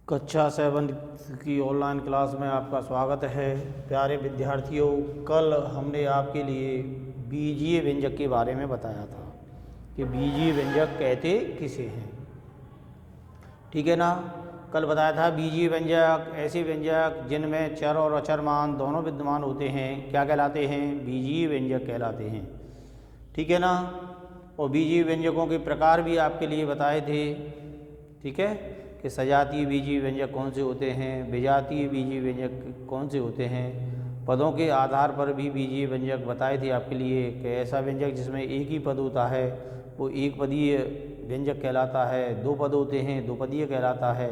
कक्षा 7 की online class में आपका स्वागत है। प्यारे विद्यार्थियों, कल हमने आपके लिए बीजीय व्यंजक के बारे में बताया था कि बीजीय व्यंजक कहते किसे हैं। ठीक है ना। कल बताया था बीजीय व्यंजक ऐसे व्यंजक जिनमें चर और अचर मान दोनों विद्यमान होते हैं क्या कहलाते हैं, बीजीय व्यंजक कहलाते हैं। ठीक है ना। और बीजीय व्यंजकों के प्रकार भी आपके लिए बताए थे। ठीक है कि सजातीय बीजीय व्यंजक कौन से होते हैं, विजातीय बीजीय व्यंजक कौन से होते हैं। पदों के आधार पर भी बीजीय व्यंजक बताए थे आपके लिए कि ऐसा व्यंजक जिसमें एक ही पद होता है वो एक पदीय व्यंजक कहलाता है, दो पद होते हैं दो पदीय कहलाता है।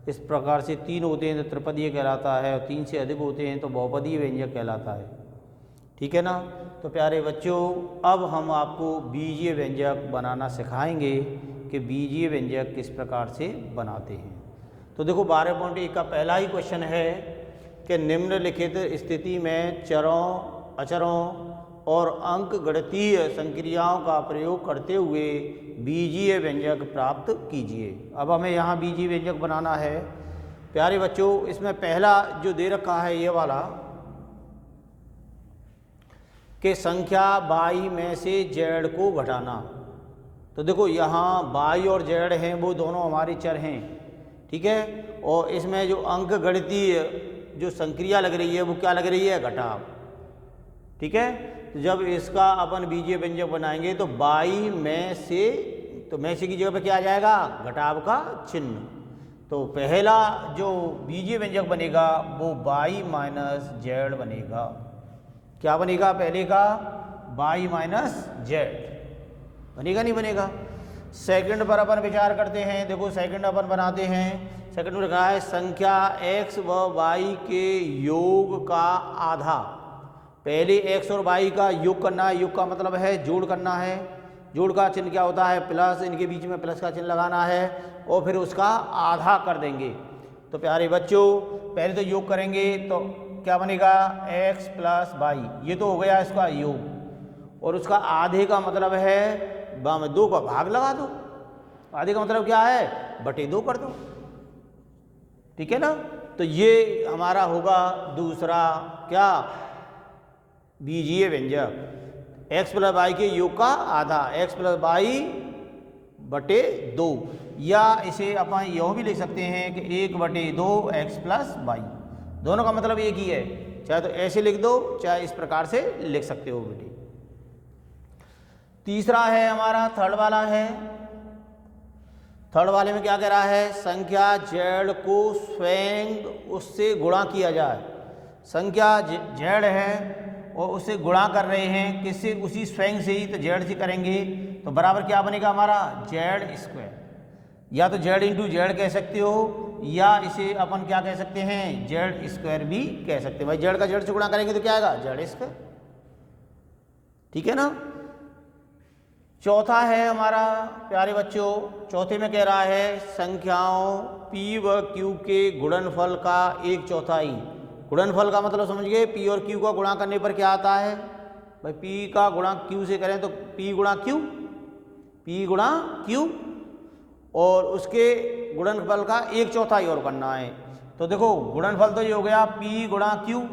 इस प्रकार से तीन होते हैं तो त्रिपदीय कहलाता है, और तीन से अधिक होते हैं तो बहुपदीय व्यंजक कहलाता है। ठीक है ना। तो प्यारे बच्चों, अब हम आपको बीजीय व्यंजक बनाना सिखाएंगे कि बीजीय व्यंजक किस प्रकार से बनाते हैं। तो देखो 12.1 का पहला ही क्वेश्चन है कि निम्नलिखित स्थिति में चरों, अचरों और अंकगणितीय संक्रियाओं का प्रयोग करते हुए बीजीय व्यंजक प्राप्त कीजिए। अब हमें यहाँ बीजीय व्यंजक बनाना है। प्यारे बच्चों, इसमें पहला जो दे रखा है ये वाला कि संख्या बाई में से जेड को घटाना। तो देखो यहाँ बाई और जेड हैं वो दोनों हमारे चर हैं। ठीक है। और इसमें जो अंकगणितीय जो संक्रिया लग रही है वो क्या लग रही है, घटाव। ठीक है। तो जब इसका अपन बीजीय व्यंजक बनाएंगे तो बाई में से, तो में से की जगह पे क्या आ जाएगा, घटाव का चिन्ह। तो पहला जो बीजीय व्यंजक बनेगा वो बाई माइनस जेड बनेगा। क्या बनेगा पहले का, बाई माइनस जेड बनेगा, नहीं बनेगा। सेकंड पर अपन विचार करते हैं। देखो सेकंड अपन बनाते हैं। सेकंड में लिखा है संख्या x व y के योग का आधा। पहले x और y का योग करना है। योग का मतलब है जोड़ करना है। जोड़ का चिन्ह क्या होता है, प्लस। इनके बीच में प्लस का चिन्ह लगाना है और फिर उसका आधा कर देंगे। तो प्यारे बच्चों, पहले तो योग करेंगे तो क्या बनेगा, x प्लस वाई। ये तो हो गया इसका योग। और उसका आधे का मतलब है में 2 का भाग लगा दो। आधे का मतलब क्या है, बटे 2 कर दो। ठीक है ना। तो ये हमारा होगा दूसरा क्या, बीजीय व्यंजक। x प्लस वाई के योग का आधा, x प्लस वाई बटे 2। या इसे अपन यह भी लिख सकते हैं कि 1 बटे 2 x प्लस वाई। दोनों का मतलब एक ही है, चाहे तो ऐसे लिख दो चाहे इस प्रकार से लिख सकते हो बेटी। तीसरा है हमारा, थर्ड वाला है। थर्ड वाले में क्या कह रहा है, संख्या जेड को स्वयं उससे गुणा किया जाए। संख्या जेड है और उससे गुणा कर रहे हैं, किससे, उसी स्वयं से ही, तो जेड से करेंगे तो बराबर क्या बनेगा हमारा, जेड स्क्वायर। या तो जेड इंटू जेड कह सकते हो या इसे अपन क्या कह सकते हैं, जेड स्क्वायर भी कह सकते हैं। भाई जेड का जेड से गुणा करेंगे तो क्या आएगा, जेड स्क्वायर। ठीक है ना। चौथा है हमारा प्यारे बच्चों, चौथे में कह रहा है संख्याओं p व q के गुणनफल का 1/4। गुणनफल का मतलब समझ गए, p और q का गुणा करने पर क्या आता है भाई, p का गुणा q से करें तो p गुणा q, p गुणा q, और उसके गुणनफल का 1/4 और करना है। तो देखो गुणनफल तो ये हो गया p गुणा q,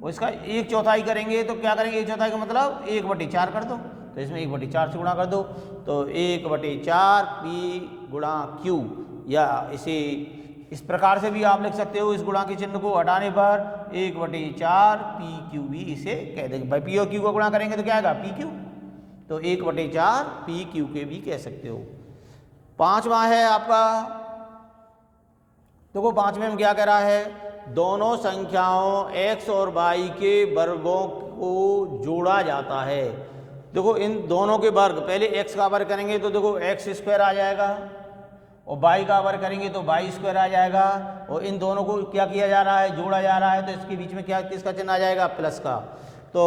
और इसका 1/4 करेंगे तो क्या करेंगे, 1/4 का मतलब 1/4 कर दो। तो इसमें 1/4 से गुणा कर दो तो 1/4 p गुणा q। या इसे इस प्रकार से भी आप लिख सकते हो, इस गुणा के चिन्ह को हटाने पर 1/4 p q भी इसे कह देंगे। भाई p और q को गुणा करेंगे तो क्या आएगा, p q। तो 1/4 p q के भी कह सकते हो। पांचवा है आपका, देखो पांचवें में क्या कह रहा है, दोनों संख्याओं x और y के वर्गों को जोड़ा जाता है। देखो इन दोनों के वर्ग, पहले x का वर्ग करेंगे तो देखो x स्क्वायर आ जाएगा, और y का वर्ग करेंगे तो y स्क्वायर आ जाएगा। और इन दोनों को क्या किया जा रहा है, जोड़ा जा रहा है, तो इसके बीच में क्या, किसका चिन्ह आ जाएगा, प्लस का। तो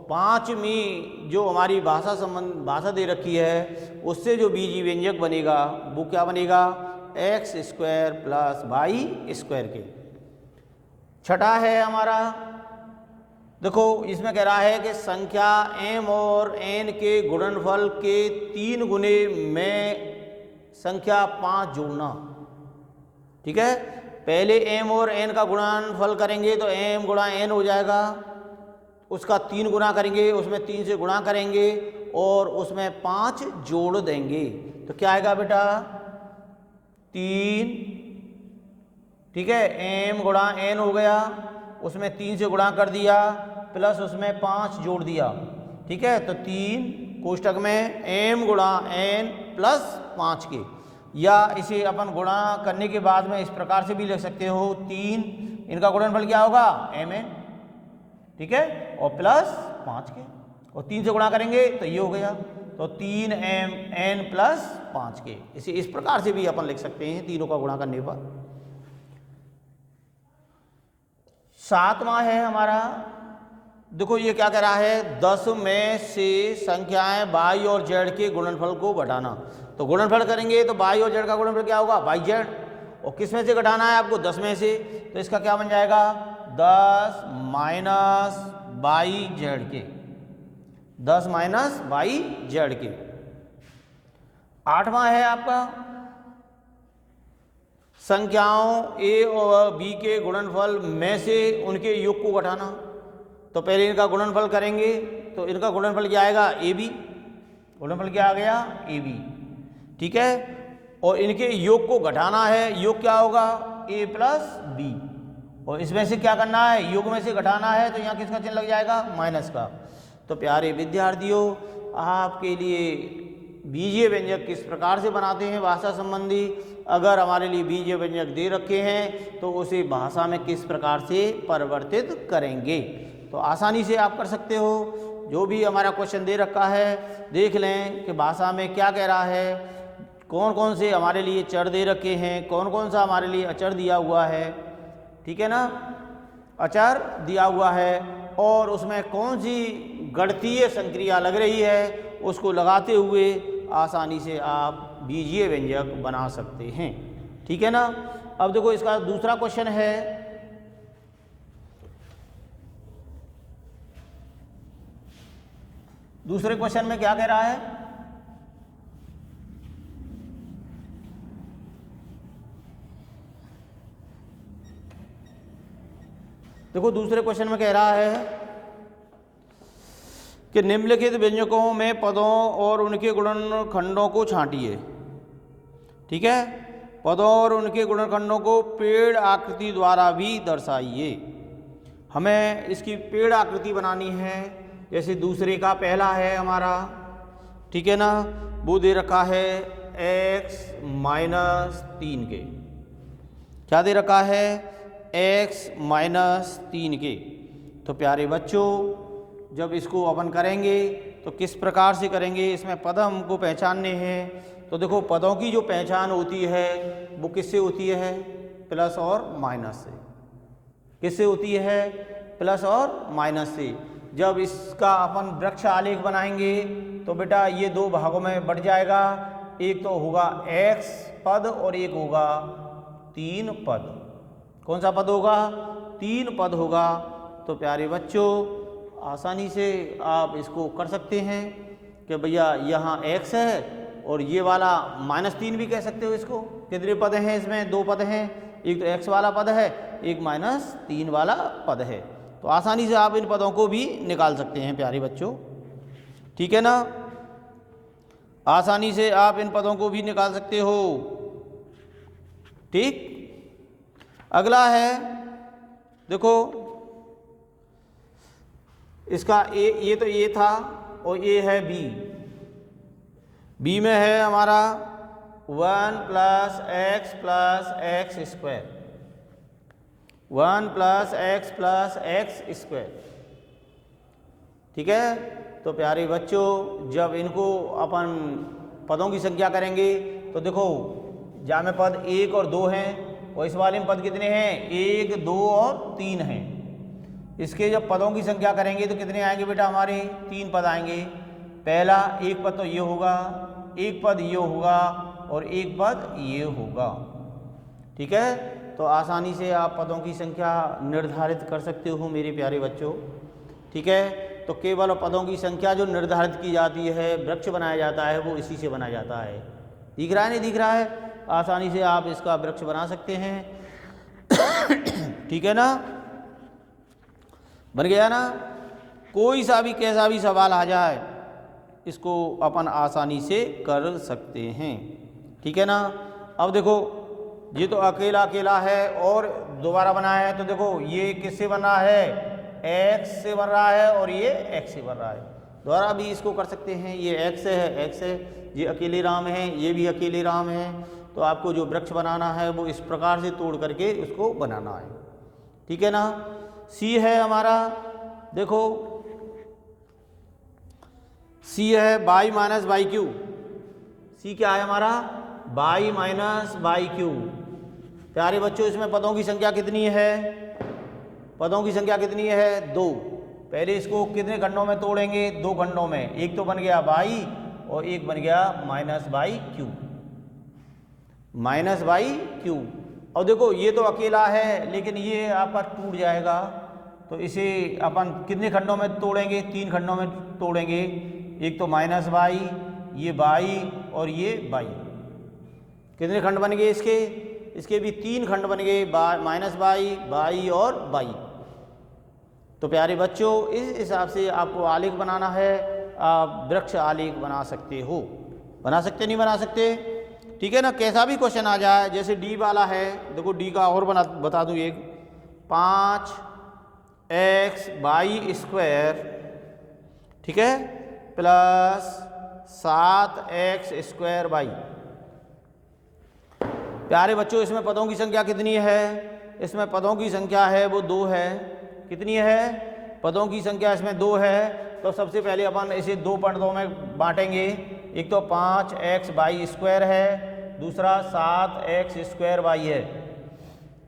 पांचवी जो हमारी भाषा दे रखी है उससे जो बीजीय व्यंजक बनेगा वो क्या बनेगा, X square plus Y square के। छठा है हमारा, देखो इसमें कह रहा है कि संख्या m और n के गुणनफल के 3 गुने में संख्या 5 जोड़ना। ठीक है, पहले m और n का गुणनफल करेंगे तो m गुणा n हो जाएगा, उसका 3 गुना करेंगे, उसमें 3 से गुणा करेंगे और उसमें 5 जोड़ देंगे तो क्या आएगा बेटा 3, ठीक है, m गुणा n हो गया, उसमें 3 से गुणा कर दिया प्लस उसमें 5 जोड़ दिया, ठीक है, तो 3 कोष्टक में m गुणा n प्लस 5 के, या इसे अपन गुणा करने के बाद में इस प्रकार से भी लिख सकते हो 3, इनका गुणनफल क्या होगा mn, ठीक है, और प्लस 5 के, और 3 से गुणा करेंगे तो ये हो गया, तो 3mn प्लस 5 के, इसे इस प्रकार से भी अपन लिख सकते हैं तीनों का गुणा करने पर। 7वां है हमारा, देखो ये क्या कह रहा है 10 में से संख्याएं y और z के गुणनफल को घटाना, तो गुणनफल करेंगे तो y और z का गुणनफल क्या होगा yz, और किस में से घटाना है आपको 10 में से, तो इसका क्या बन जाएगा 10 माइनस yz के, 10 माइनस yz के। 8वां है आपका संख्याओं a और b के गुणनफल में से उनके योग को घटाना, तो पहले इनका गुणनफल करेंगे तो इनका गुणनफल क्या आएगा ab, गुणनफल क्या आ गया ab, ठीक है, और इनके योग को घटाना है, योग क्या होगा a प्लस b, और इसमें से क्या करना है योग में से घटाना है तो यहाँ किसका चिन्ह लग जाएगा माइनस का। तो प्यारे विद्यार्थियों आपके लिए बीजीय व्यंजक किस प्रकार से बनाते हैं भाषा संबंधी, अगर हमारे लिए बीजीय व्यंजक दे रखे हैं तो उसे भाषा में किस प्रकार से परिवर्तित करेंगे, तो आसानी से आप कर सकते हो। जो भी हमारा क्वेश्चन दे रखा है देख लें कि भाषा में क्या कह रहा है, कौन कौन से हमारे लिए चर दे रखे हैं, कौन कौन सा हमारे लिए अचर दिया हुआ है, ठीक है ना, अचर दिया हुआ है, और उसमें कौन सी गणितीय संक्रिया लग रही है उसको लगाते हुए आसानी से आप बीजीय व्यंजक बना सकते हैं, ठीक है ना। अब देखो इसका दूसरा क्वेश्चन है, दूसरे क्वेश्चन में क्या कह रहा है, देखो दूसरे क्वेश्चन में कह रहा है कि निम्नलिखित व्यंजकों में पदों और उनके गुणनखंडों को छांटिए, ठीक है, पदों और उनके गुणनखंडों को पेड़ आकृति द्वारा भी दर्शाइए। हमें इसकी पेड़ आकृति बनानी है, जैसे दूसरे का पहला है हमारा, ठीक है ना, वो दे रखा है x माइनस 3 के, क्या दे रखा है x माइनस 3 के। तो प्यारे बच्चों जब इसको अपन करेंगे तो किस प्रकार से करेंगे, इसमें पद हमको पहचानने हैं, तो देखो पदों की जो पहचान होती है वो किससे होती है प्लस और माइनस से, किससे होती है प्लस और माइनस से। जब इसका अपन वृक्ष आलेख बनाएंगे तो बेटा ये दो भागों में बढ़ जाएगा, एक तो होगा x पद और एक होगा 3 पद। कौन सा पद होगा 3 पद होगा। तो प्यारे बच्चों आसानी से आप इसको कर सकते हैं कि भैया यहाँ x है और ये वाला -3 भी कह सकते हो इसको। कितने पद हैं इसमें, 2 पद हैं, एक तो x वाला पद है, एक -3 वाला पद है। तो आसानी से आप इन पदों को भी निकाल सकते हैं प्यारे बच्चों, ठीक है ना, आसानी से आप इन पदों को भी निकाल सकते हो, ठीक। अगला है देखो इसका ये तो ये था और ये है बी में है हमारा 1 + x + x square, 1 + x + x square, ठीक है। तो प्यारे बच्चों जब इनको अपन पदों की संख्या करेंगे तो देखो जहाँ में पद 1 और 2 हैं और इस वाले में पद कितने हैं 1, 2 और 3 हैं। इसके जब पदों की संख्या करेंगे तो कितने आएंगे बेटा हमारे 3 पद आएंगे। पहला एक पद तो ये होगा, एक पद ये होगा और एक पद ये होगा, ठीक है। तो आसानी से आप पदों की संख्या निर्धारित कर सकते हो मेरे प्यारे बच्चों, ठीक है। तो केवल पदों की संख्या जो निर्धारित की जाती है, वृक्ष बनाया जाता है, वो इसी से बनाया जाता है। दिख रहा है नहीं दिख रहा है, आसानी से आप इसका वृक्ष बना सकते हैं। ठीक है ना, बन गया ना। कोई सा भी कैसा भी सवाल आ जाए इसको अपन आसानी से कर सकते हैं। ठीक है ना। अब देखो ये तो अकेला अकेला है और दोबारा बना है, तो देखो ये किससे बन रहा है, x से बन रहा है और ये x से बन रहा है। दोबारा भी इसको कर सकते हैं, ये x है, x है, ये अकेले राम है, ये भी अकेले राम है। तो आपको जो वृक्ष बनाना है वो इस प्रकार से तोड़ करके उसको बनाना है। ठीक है ना। C है हमारा, देखो C है y minus by Q. C क्या है हमारा, y माइनस बाई क्यू। प्यारे बच्चों इसमें पदों की संख्या कितनी है, पदों की संख्या कितनी है, 2। पहले इसको कितने खंडों में तोड़ेंगे, 2 खंडों में। एक तो बन गया y और एक बन गया minus by Q, minus by Q. और देखो ये तो अकेला है लेकिन ये आपका टूट जाएगा, तो इसे अपन कितने खंडों में तोड़ेंगे, 3 खंडों में तोड़ेंगे। एक तो माइनस बाई, ये बाई और ये बाई। कितने खंड बन गए इसके, इसके भी 3 खंड बन गए, माइनस बाई, बाई और बाई। तो प्यारे बच्चों इस हिसाब से आपको आलेख बनाना है, आप वृक्ष आलेख बना सकते हो। बना सकते नहीं बना सकते, ठीक है ना। कैसा भी क्वेश्चन आ जाए, जैसे डी वाला है, देखो डी का और बता दूं एक, 5x बाई स्क्वायर, ठीक है, प्लस 7x स्क्वायर बाई। प्यारे बच्चों इसमें पदों की संख्या कितनी है, इसमें पदों की संख्या है वो 2 है। कितनी है, पदों की संख्या इसमें 2 है। तो सबसे पहले अपन इसे 2 पदों में बांटेंगे। एक तो 5x बाई स्क्वायर है, दूसरा 7x स्क्वायर बाई है।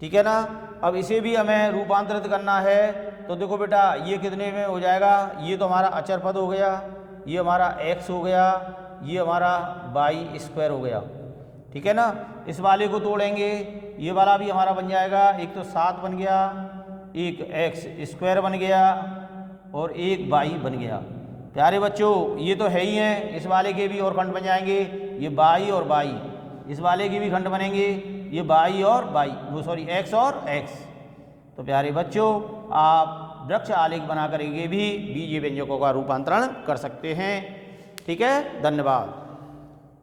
ठीक है ना। अब इसे भी हमें रूपांतरित करना है, तो देखो बेटा ये कितने में हो जाएगा, ये तो हमारा अचर पद हो गया, ये हमारा x हो गया, ये हमारा बाई स्क्वायर हो गया। ठीक है ना। इस वाले को तोड़ेंगे, ये वाला भी हमारा बन जाएगा, एक तो 7 बन गया, एक x स्क्वायर बन गया और एक बाई बन गया। प्यारे बच्चों ये तो है ही हैं, इस वाले के भी और खंड बन जाएंगे, ये बाई और बाई। इस वाले के भी खंड बनेंगे, ये बाई और बाई, वो सॉरी x और x। तो प्यारे बच्चों आप वृक्ष आलेख बना करके भी बीजीय व्यंजकों का रूपांतरण कर सकते हैं। ठीक है, धन्यवाद।